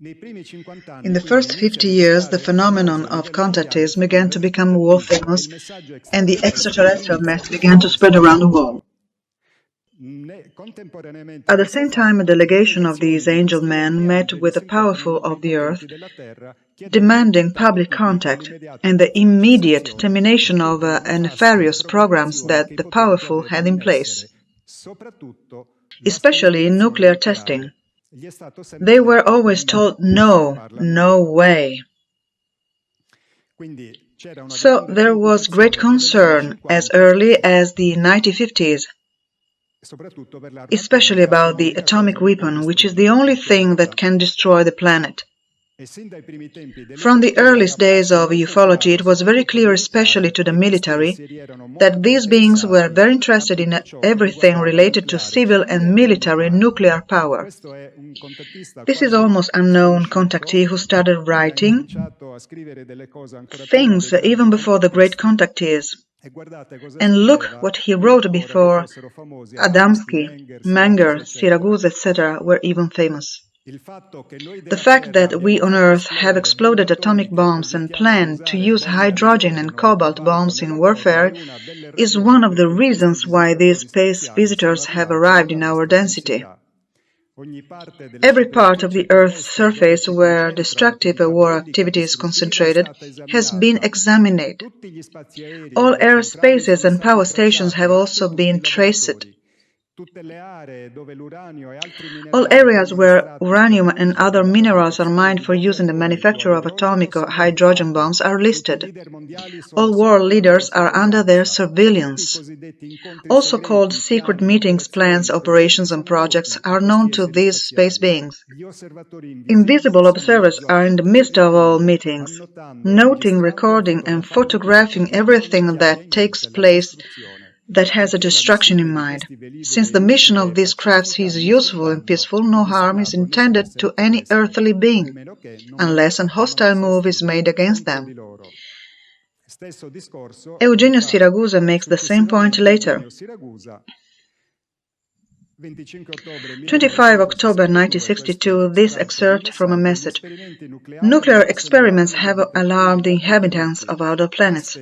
In the first 50 years, the phenomenon of contactism began to become world famous, and the extraterrestrial message began to spread around the world. At the same time, a delegation of these angel men met with the powerful of the earth, demanding public contact and the immediate termination of nefarious programs that the powerful had in place, especially nuclear testing. They were always told, no, no way. So there was great concern as early as the 1950s, especially about the atomic weapon, which is the only thing that can destroy the planet. From the earliest days of ufology, it was very clear, especially to the military, that these beings were very interested in everything related to civil and military nuclear power. This is almost unknown contactee who started writing things even before the great contactees. And look what he wrote before Adamski, Menger, Siragusa, etc. were even famous. The fact that we on Earth have exploded atomic bombs and plan to use hydrogen and cobalt bombs in warfare is one of the reasons why these space visitors have arrived in our density. Every part of the Earth's surface where destructive war activity is concentrated has been examined. All air spaces and power stations have also been traced. All areas where uranium and other minerals are mined for use in the manufacture of atomic or hydrogen bombs are listed. All world leaders are under their surveillance. Also called secret meetings, plans, operations and projects are known to these space beings. Invisible observers are in the midst of all meetings, noting, recording and photographing everything that takes place that has a destruction in mind. Since the mission of these crafts is useful and peaceful, no harm is intended to any earthly being, unless an hostile move is made against them. Eugenio Siragusa makes the same point later. 25 October 1962, this excerpt from a message. Nuclear experiments have alarmed the inhabitants of other planets.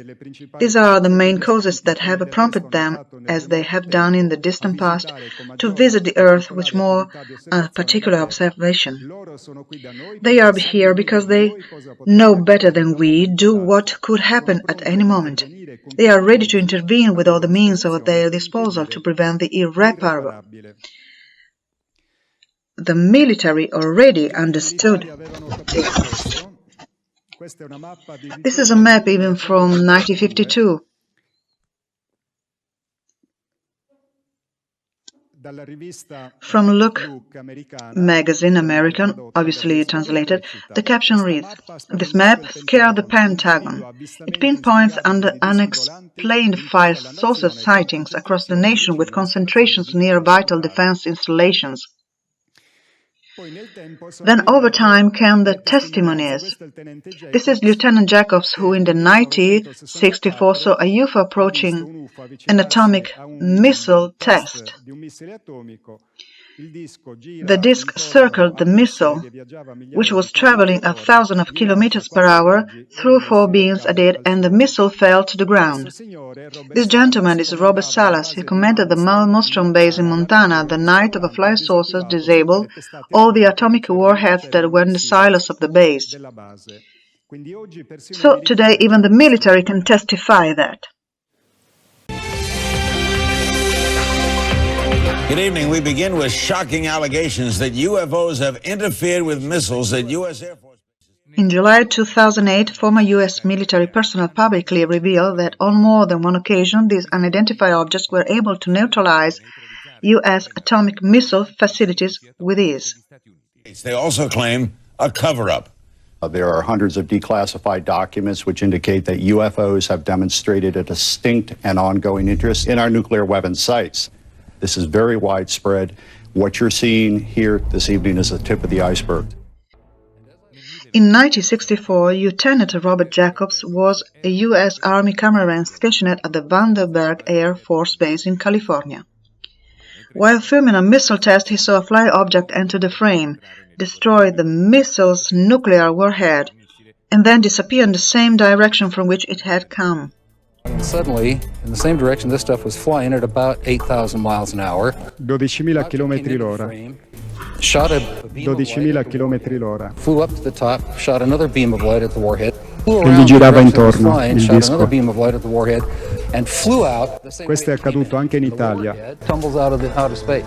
These are the main causes that have prompted them, as they have done in the distant past, to visit the Earth with more particular observation. They are here because they know better than we do what could happen at any moment. They are ready to intervene with all the means at their disposal to prevent the irreparable. The military already understood this. This is a map even from 1952. From Look magazine, American, obviously translated, the caption reads, "This map scared the Pentagon. It pinpoints under unexplained fire sources sightings across the nation with concentrations near vital defense installations." Then over time came the testimonies. This is Lieutenant Jacobs, who in the 1964 saw a UFO approaching an atomic missile test. The disc circled the missile, which was traveling 1,000 kilometers per hour, through 4 beams at it, and the missile fell to the ground. This gentleman is Robert Salas. He commanded the Malmstrom base in Montana the night of a flying saucer disabled all the atomic warheads that were in the silos of the base. So today even the military can testify that. Good evening. We begin with shocking allegations that UFOs have interfered with missiles at U.S. Air Force. In July 2008, former U.S. military personnel publicly revealed that on more than one occasion these unidentified objects were able to neutralize U.S. atomic missile facilities with ease. They also claim a cover-up. There are hundreds of declassified documents which indicate that UFOs have demonstrated a distinct and ongoing interest in our nuclear weapons sites. This is very widespread. What you're seeing here this evening is the tip of the iceberg. In 1964, Lieutenant Robert Jacobs was a U.S. Army cameraman stationed at the Vandenberg Air Force Base in California. While filming a missile test, he saw a flying object enter the frame. destroy the missile's nuclear warhead, and then disappear in the same direction from which it had come. And suddenly, in the same direction, this stuff was flying at about 8,000 miles an hour. 12.000 km l'ora. Shot a beam of 12.000 light, km l'ora. flew up to the top, shot another beam of light at the warhead, flew Che gli around the girava direction it was intorno, flying, il shot disco. another beam of light at the warhead, and flew out the same Questo way è it came accaduto anche in The Italia. warhead tumbles out of space.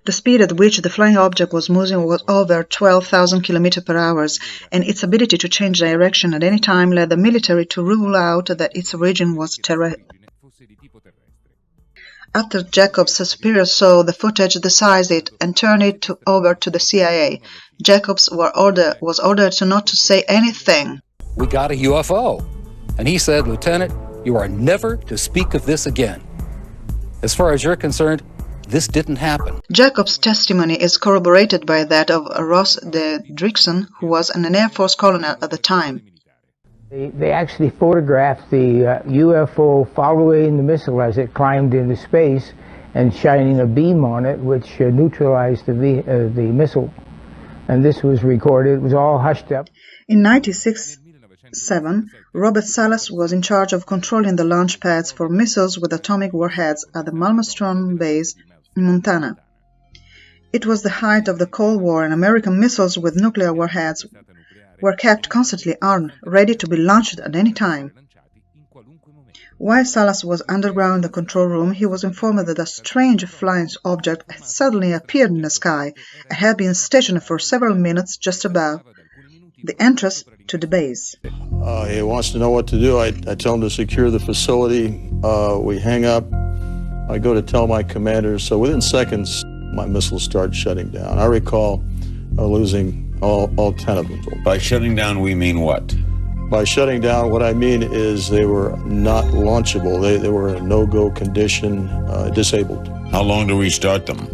The speed at which the flying object was moving was over 12,000 km per hour, and its ability to change direction at any time led the military to rule out that its origin was terrestrial. After Jacobs' superiors saw the footage, they seized it and turned it over to the CIA. Jacobs was ordered not to say anything. We got a UFO. And he said, Lieutenant, you are never to speak of this again. As far as you're concerned, this didn't happen. Jacobs' testimony is corroborated by that of Ross de Drickson, who was an Air Force colonel at the time. They actually photographed the UFO following the missile as it climbed into space and shining a beam on it, which neutralized the missile. And this was recorded. It was all hushed up. In 1967, Robert Salas was in charge of controlling the launch pads for missiles with atomic warheads at the Malmstrom base in Montana. It was the height of the Cold War, and American missiles with nuclear warheads were kept constantly armed, ready to be launched at any time. While Salas was underground in the control room, he was informed that a strange flying object had suddenly appeared in the sky and had been stationed for several minutes just above the entrance to the base. He wants to know what to do. I tell him to secure the facility. We hang up. I go to tell my commanders. So within seconds, my missiles start shutting down. I recall losing all 10 of them. By shutting down, we mean what? By shutting down, what I mean is they were not launchable. They were in a no-go condition, disabled. How long to restart them?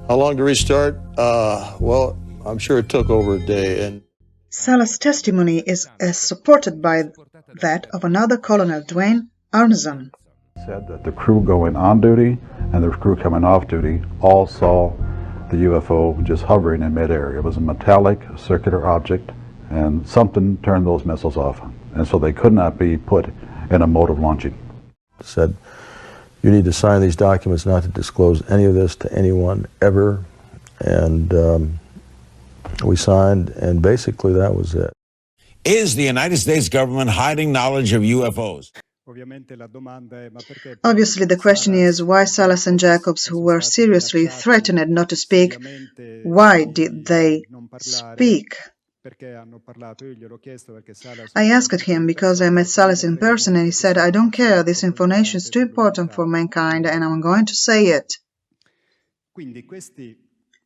How long to restart? Well, I'm sure it took over a day. And Salas' testimony is supported by that of another colonel, Dwayne Arneson. Said that the crew going on duty and the crew coming off duty all saw the UFO just hovering in midair. It was a metallic circular object, and something turned those missiles off, and so they could not be put in a mode of launching. said, you need to sign these documents not to disclose any of this to anyone ever. And we signed, and basically that was it. Is the United States government hiding knowledge of UFOs? Obviously, the question is why Salas and Jacobs, who were seriously threatened not to speak, why did they speak? I asked him because I met Salas in person and he said, I don't care, this information is too important for mankind and I'm going to say it.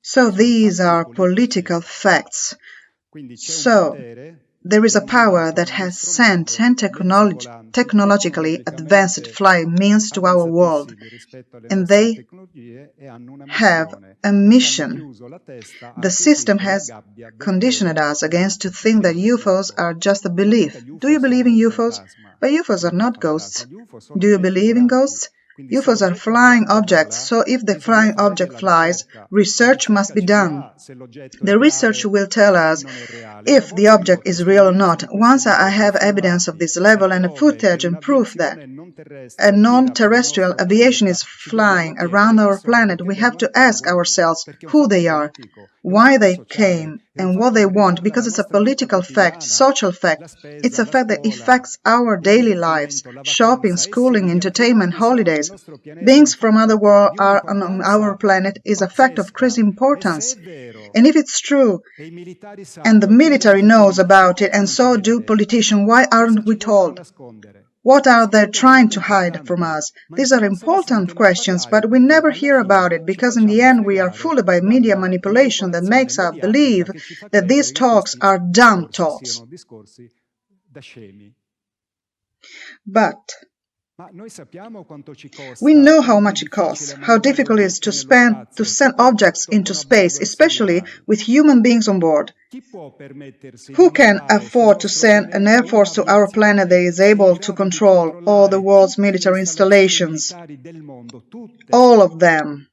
So these are political facts. So there is a power that has sent 10 technologically advanced flying means to our world, and they have a mission. The system has conditioned us against to think that UFOs are just a belief. Do you believe in UFOs? But UFOs are not ghosts. Do you believe in ghosts? UFOs are flying objects, so if the flying object flies, research must be done. The research will tell us if the object is real or not. Once I have evidence of this level and footage and proof that a non-terrestrial aviation is flying around our planet, we have to ask ourselves who they are, why they came, and what they want, because it's a political fact, social fact. It's a fact that affects our daily lives, shopping, schooling, entertainment, holidays. Beings from other worlds are on our planet is a fact of crazy importance. And if it's true, and the military knows about it, and so do politicians, why aren't we told? What are they trying to hide from us? These are important questions, but we never hear about it because in the end we are fooled by media manipulation that makes us believe that these talks are dumb talks. But we know how much it costs, how difficult it is to send objects into space, especially with human beings on board. Who can afford to send an air force to our planet that is able to control all the world's military installations? All of them.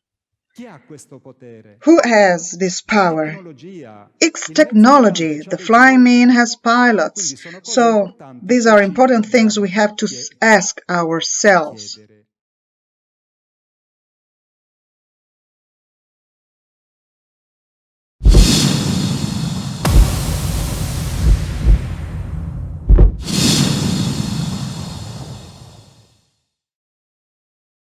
Who has this power? It's technology. The flying mean has pilots. So these are important things we have to ask ourselves.